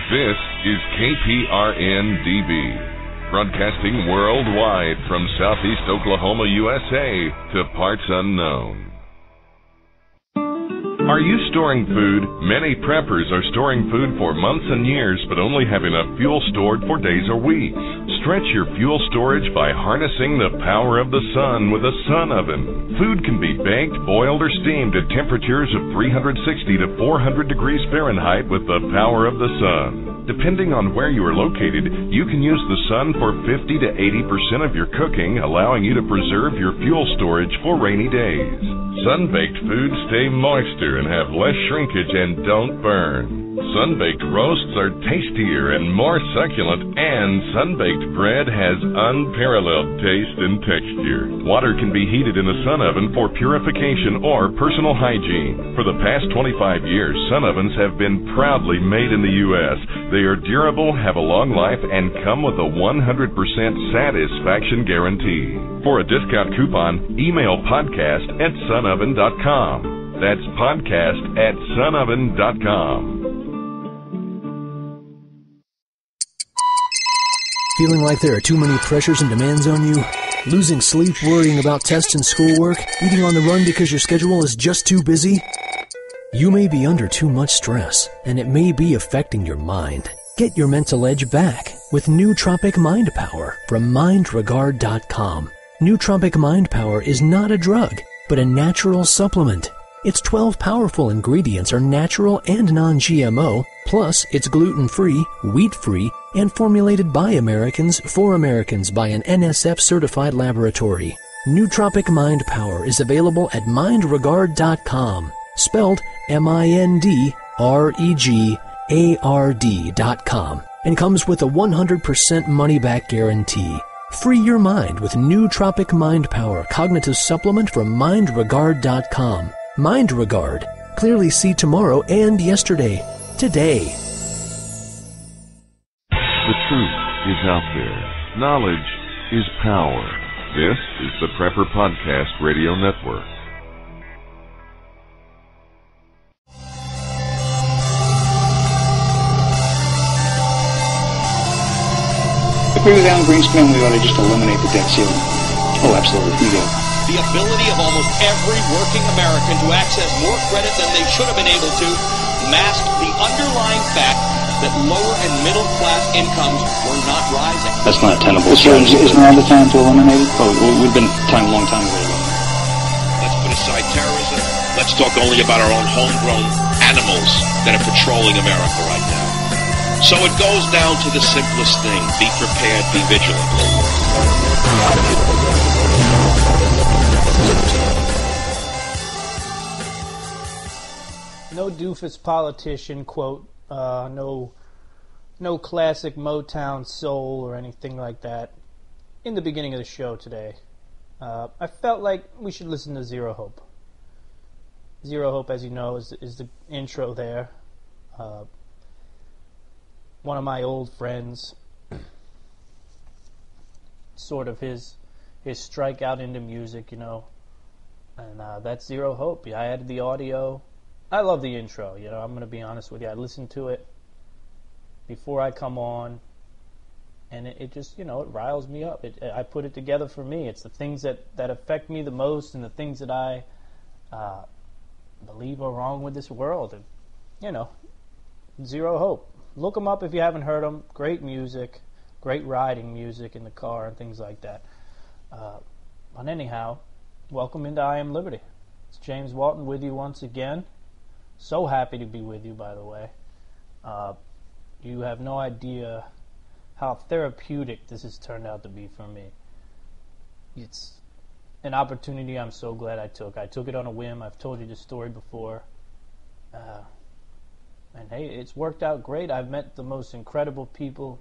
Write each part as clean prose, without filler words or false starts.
This is KPRN-DB. Broadcasting worldwide from Southeast Oklahoma, USA to parts unknown. Are you storing food? Many preppers are storing food for months and years, but only have enough fuel stored for days or weeks. Stretch your fuel storage by harnessing the power of the sun with a sun oven. Food can be baked, boiled, or steamed at temperatures of 360 to 400 degrees Fahrenheit with the power of the sun. Depending on where you are located, you can use the sun for 50 to 80% of your cooking, allowing you to preserve your fuel storage for rainy days. Sun-baked foods stay moister and have less shrinkage and don't burn. Sun-baked roasts are tastier and more succulent, and sun-baked bread has unparalleled taste and texture. Water can be heated in a sun oven for purification or personal hygiene. For the past 25 years, sun ovens have been proudly made in the U.S. They are durable, have a long life, and come with a 100% satisfaction guarantee. For a discount coupon, email podcast@sunoven.com. That's podcast@sunoven.com. Feeling like there are too many pressures and demands on you? Losing sleep worrying about tests and schoolwork? Eating on the run because your schedule is just too busy? You may be under too much stress, and it may be affecting your mind. Get your mental edge back with Nootropic Mind Power from MindRegard.com. Nootropic Mind Power is not a drug, but a natural supplement. Its 12 powerful ingredients are natural and non-GMO, plus it's gluten-free, wheat-free, and formulated by Americans for Americans by an NSF-certified laboratory. Nootropic Mind Power is available at MindRegard.com, spelled MindRegard.com, and comes with a 100% money-back guarantee. Free your mind with Nootropic Mind Power Cognitive Supplement from MindRegard.com. MindRegard. Clearly see tomorrow and yesterday. Today. The truth is out there. Knowledge is power. This is the Prepper Podcast Radio Network. If we were down Greenspan, we ought to just eliminate the debt ceiling. Oh, absolutely. We do. The ability of almost every working American to access more credit than they should have been able to masked the underlying fact that lower and middle class incomes were not rising. That's not a tenable strategy. Isn't now the time to eliminate it? Oh, we've been a long time ago. Let's put aside terrorism. Let's talk only about our own homegrown animals that are patrolling America right now. So it goes down to the simplest thing. Be prepared, be vigilant. No doofus politician, quote, no classic Motown soul or anything like that. In the beginning of the show today, I felt like we should listen to Zero Hope. Zero Hope, as you know, is the intro there. One of my old friends, sort of his strikeout into music, you know, and that's Zero Hope. I added the audio. I love the intro, you know, I'm going to be honest with you. I listened to it before I come on, and it just, you know, it riles me up. I put it together for me. It's the things that affect me the most and the things that I believe are wrong with this world. And, you know, Zero Hope. Look them up if you haven't heard them. Great music, great riding music in the car and things like that. But anyhow, welcome into I Am Liberty. It's James Walton with you once again. So happy to be with you, by the way. You have no idea how therapeutic this has turned out to be for me. It's an opportunity I'm so glad I took. I took it on a whim. I've told you this story before. And hey, it's worked out great. I've met the most incredible people.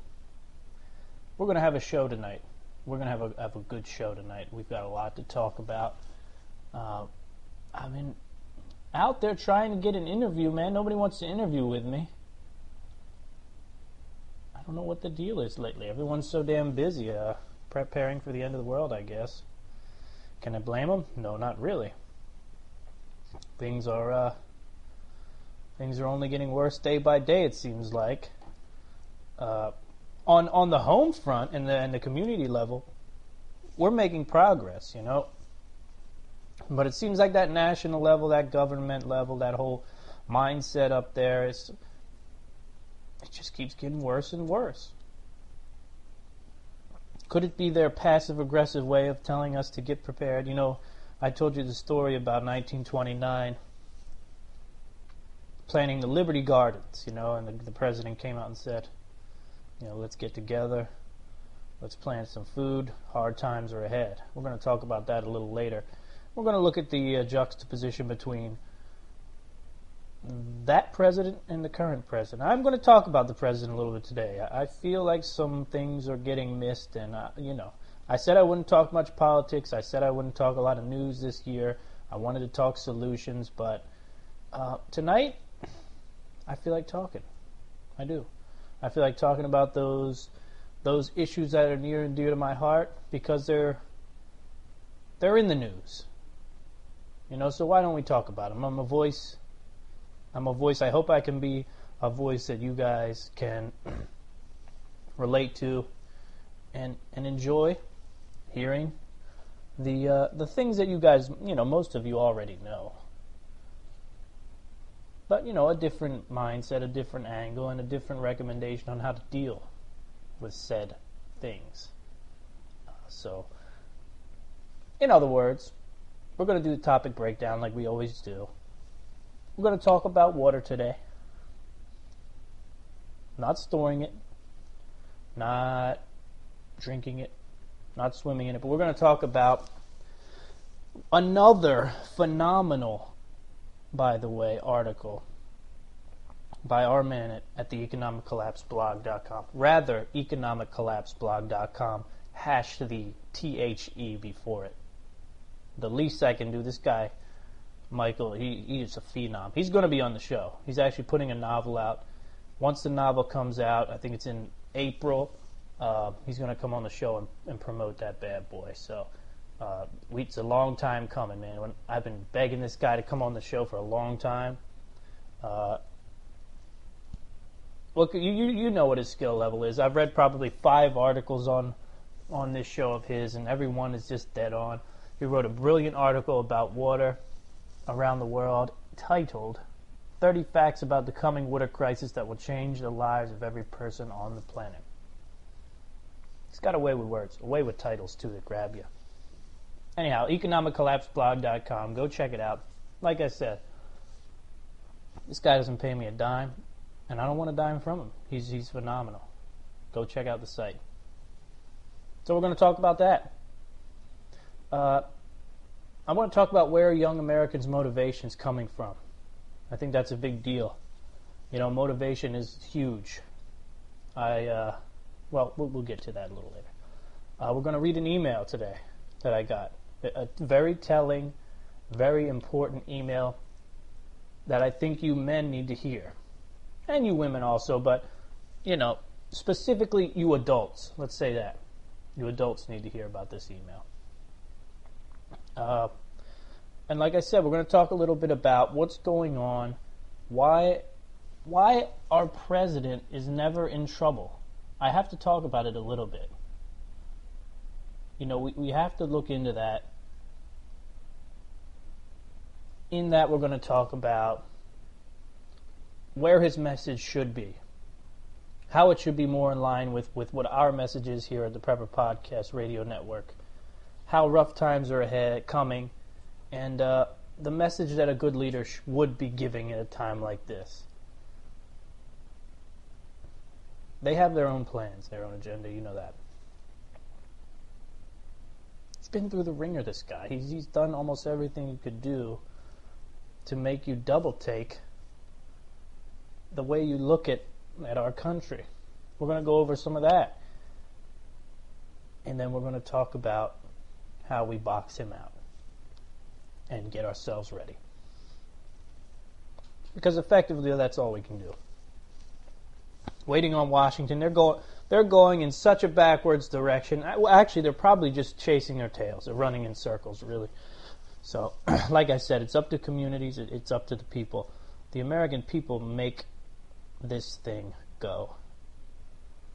We're going to have a show tonight. We're going to have a good show tonight. We've got a lot to talk about. I mean, out there trying to get an interview, man. Nobody wants to interview with me. I don't know what the deal is lately. Everyone's so damn busy preparing for the end of the world, I guess. Can I blame them? No, not really. Things are only getting worse day by day, it seems like. On the home front and the community level, we're making progress, you know. But it seems like that national level, that government level, that whole mindset up there, it just keeps getting worse and worse. Could it be their passive-aggressive way of telling us to get prepared? You know, I told you the story about 1929, planning the Liberty Gardens, you know, and the president came out and said, you know, let's get together, let's plant some food, hard times are ahead. We're going to talk about that a little later. We're going to look at the juxtaposition between that president and the current president. I'm going to talk about the president a little bit today. I feel like some things are getting missed, and, you know, I said I wouldn't talk much politics. I said I wouldn't talk a lot of news this year. I wanted to talk solutions, but tonight, I feel like talking. I do. I feel like talking about those issues that are near and dear to my heart because they're in the news. You know, so why don't we talk about them? I'm a voice. I hope I can be a voice that you guys can relate to and enjoy hearing the things that you guys, you know, most of you already know. But, you know, a different mindset, a different angle, and a different recommendation on how to deal with said things. So, in other words, we're going to do the topic breakdown like we always do. We're going to talk about water today. Not storing it, not drinking it, not swimming in it, but we're going to talk about another phenomenal, by the way, article by our man at the economiccollapseblog.com. Rather, economiccollapseblog.com, hash the THE before it. The least I can do, this guy, Michael, he is a phenom. He's going to be on the show. He's actually putting a novel out. Once the novel comes out, I think it's in April, he's going to come on the show and promote that bad boy. So it's a long time coming, man. I've been begging this guy to come on the show for a long time. Look, you know what his skill level is. I've read probably 5 articles on this show of his, and every one is just dead on. He wrote a brilliant article about water around the world titled 30 Facts About the Coming Water Crisis That Will Change the Lives of Every Person on the Planet. He's got a way with words, a way with titles, too, that grab you. Anyhow, economiccollapseblog.com. Go check it out. Like I said, this guy doesn't pay me a dime, and I don't want a dime from him. He's phenomenal. Go check out the site. So we're going to talk about that. I want to talk about where young Americans' motivation is coming from. I think that's a big deal. You know, motivation is huge. We'll get to that a little later. We're going to read an email today that I got. A very telling, very important email that I think you men need to hear. And you women also, but, you know, specifically you adults. Let's say that. You adults need to hear about this email. And like I said, we're going to talk a little bit about what's going on, why our president is never in trouble. I have to talk about it a little bit. You know, we have to look into that. In that, we're going to talk about where his message should be, how it should be more in line with what our message is here at the Prepper Podcast Radio Network, how rough times are ahead, coming, and the message that a good leader would be giving at a time like this. They have their own plans, their own agenda, you know that. He's been through the ringer, this guy. He's done almost everything he could do to make you double take the way you look at our country. We're going to go over some of that. And then we're going to talk about how we box him out and get ourselves ready. Because effectively, that's all we can do. Waiting on Washington, they're going in such a backwards direction. Well, actually, they're probably just chasing their tails. They're running in circles, really. So, like I said, it's up to communities. It's up to the people. The American people make this thing go.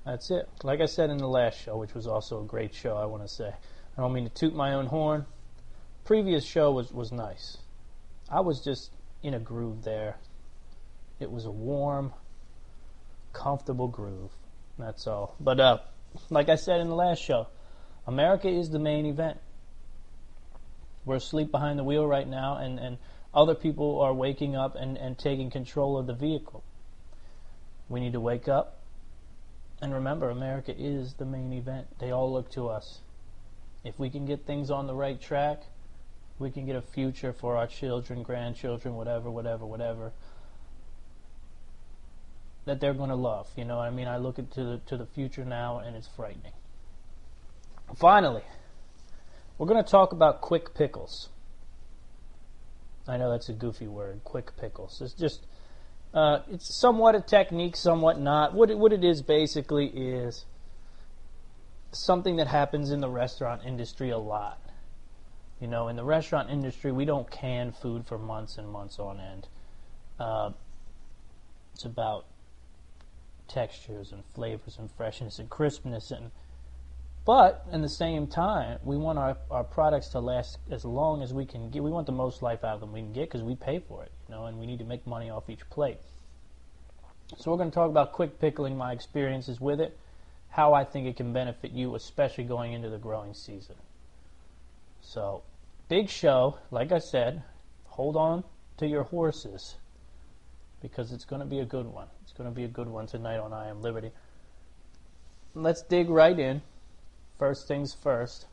That's it. Like I said in the last show, which was also a great show, I want to say. I don't mean to toot my own horn. Previous show was nice. I was just in a groove there. It was a warm, comfortable groove. That's all. But like I said in the last show, America is the main event. We're asleep behind the wheel right now, and other people are waking up and taking control of the vehicle. We need to wake up. And remember, America is the main event. They all look to us. If we can get things on the right track, we can get a future for our children, grandchildren, whatever, that they're going to love. You know what I mean? I look into the future now, and it's frightening. Finally, we're going to talk about quick pickles. I know that's a goofy word, quick pickles. It's just... it's somewhat a technique, somewhat not. What it is basically is something that happens in the restaurant industry a lot. You know, in the restaurant industry, we don't can food for months and months on end. It's about textures and flavors and freshness and crispness. But, in the same time, we want our products to last as long as we can get. We want the most life out of them we can get because we pay for it, you know, and we need to make money off each plate. So we're going to talk about quick pickling, my experiences with it, how I think it can benefit you, especially going into the growing season. So, big show. Like I said, hold on to your horses because it's going to be a good one. It's going to be a good one tonight on I Am Liberty. Let's dig right in. First things first.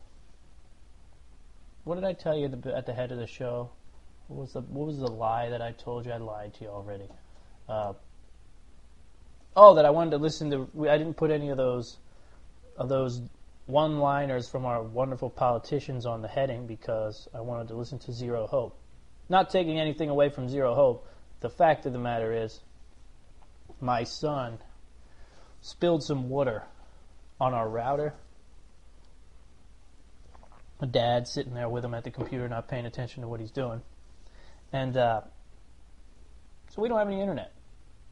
What did I tell you at the head of the show? What was the lie that I told you? I lied to you already. That I wanted to listen to. I didn't put any of those one-liners from our wonderful politicians on the heading because I wanted to listen to Zero Hope. Not taking anything away from Zero Hope. The fact of the matter is, my son spilled some water on our router. My dad's sitting there with him at the computer, not paying attention to what he's doing. And so we don't have any internet,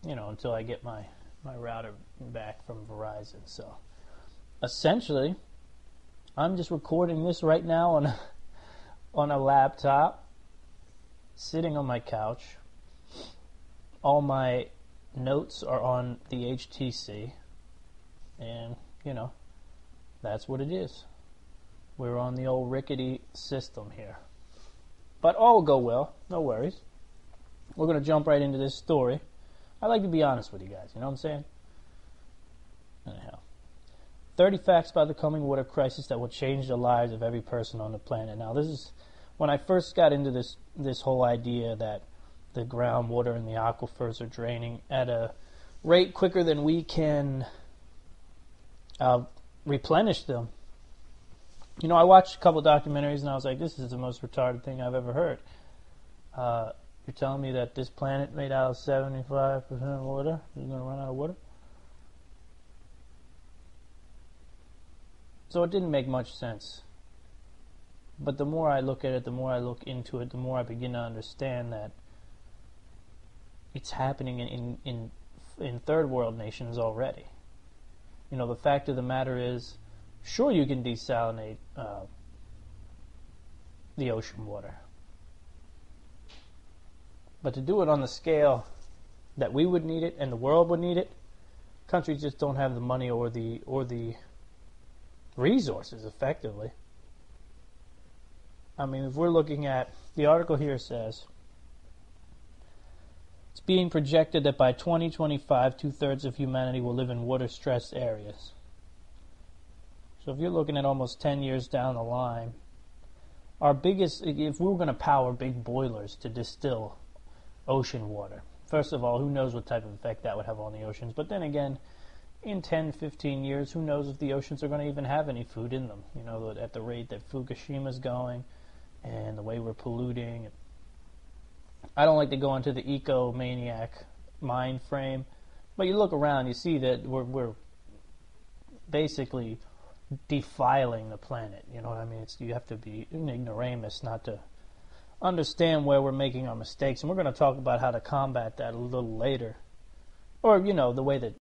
you know, until I get my router back from Verizon. So essentially, I'm just recording this right now on a laptop, sitting on my couch. All my notes are on the HTC, and, you know, that's what it is. We're on the old rickety system here. But all will go well. No worries. We're going to jump right into this story. I like to be honest with you guys. You know what I'm saying? Anyhow. 30 facts about the coming water crisis that will change the lives of every person on the planet. Now, this is... When I first got into this whole idea that the groundwater and the aquifers are draining at a rate quicker than we can replenish them, you know, I watched a couple documentaries and I was like, this is the most retarded thing I've ever heard. You're telling me that this planet made out of 75% water is going to run out of water? So it didn't make much sense. But the more I look at it, the more I look into it, the more I begin to understand that it's happening in third world nations already. You know, the fact of the matter is, sure, you can desalinate the ocean water. But to do it on the scale that we would need it and the world would need it, countries just don't have the money or the resources, effectively. I mean, if we're looking at... The article here says, it's being projected that by 2025, 2/3 of humanity will live in water-stressed areas. So if you're looking at almost 10 years down the line, our biggest, if we were going to power big boilers to distill ocean water, first of all, who knows what type of effect that would have on the oceans? But then again, in 10, 15 years, who knows if the oceans are going to even have any food in them? You know, at the rate that Fukushima's going and the way we're polluting. I don't like to go into the eco-maniac mind frame, but you look around, you see that we're basically defiling the planet. You know what I mean? You have to be an ignoramus not to understand where we're making our mistakes, and we're going to talk about how to combat that a little later. Or, you know, the way that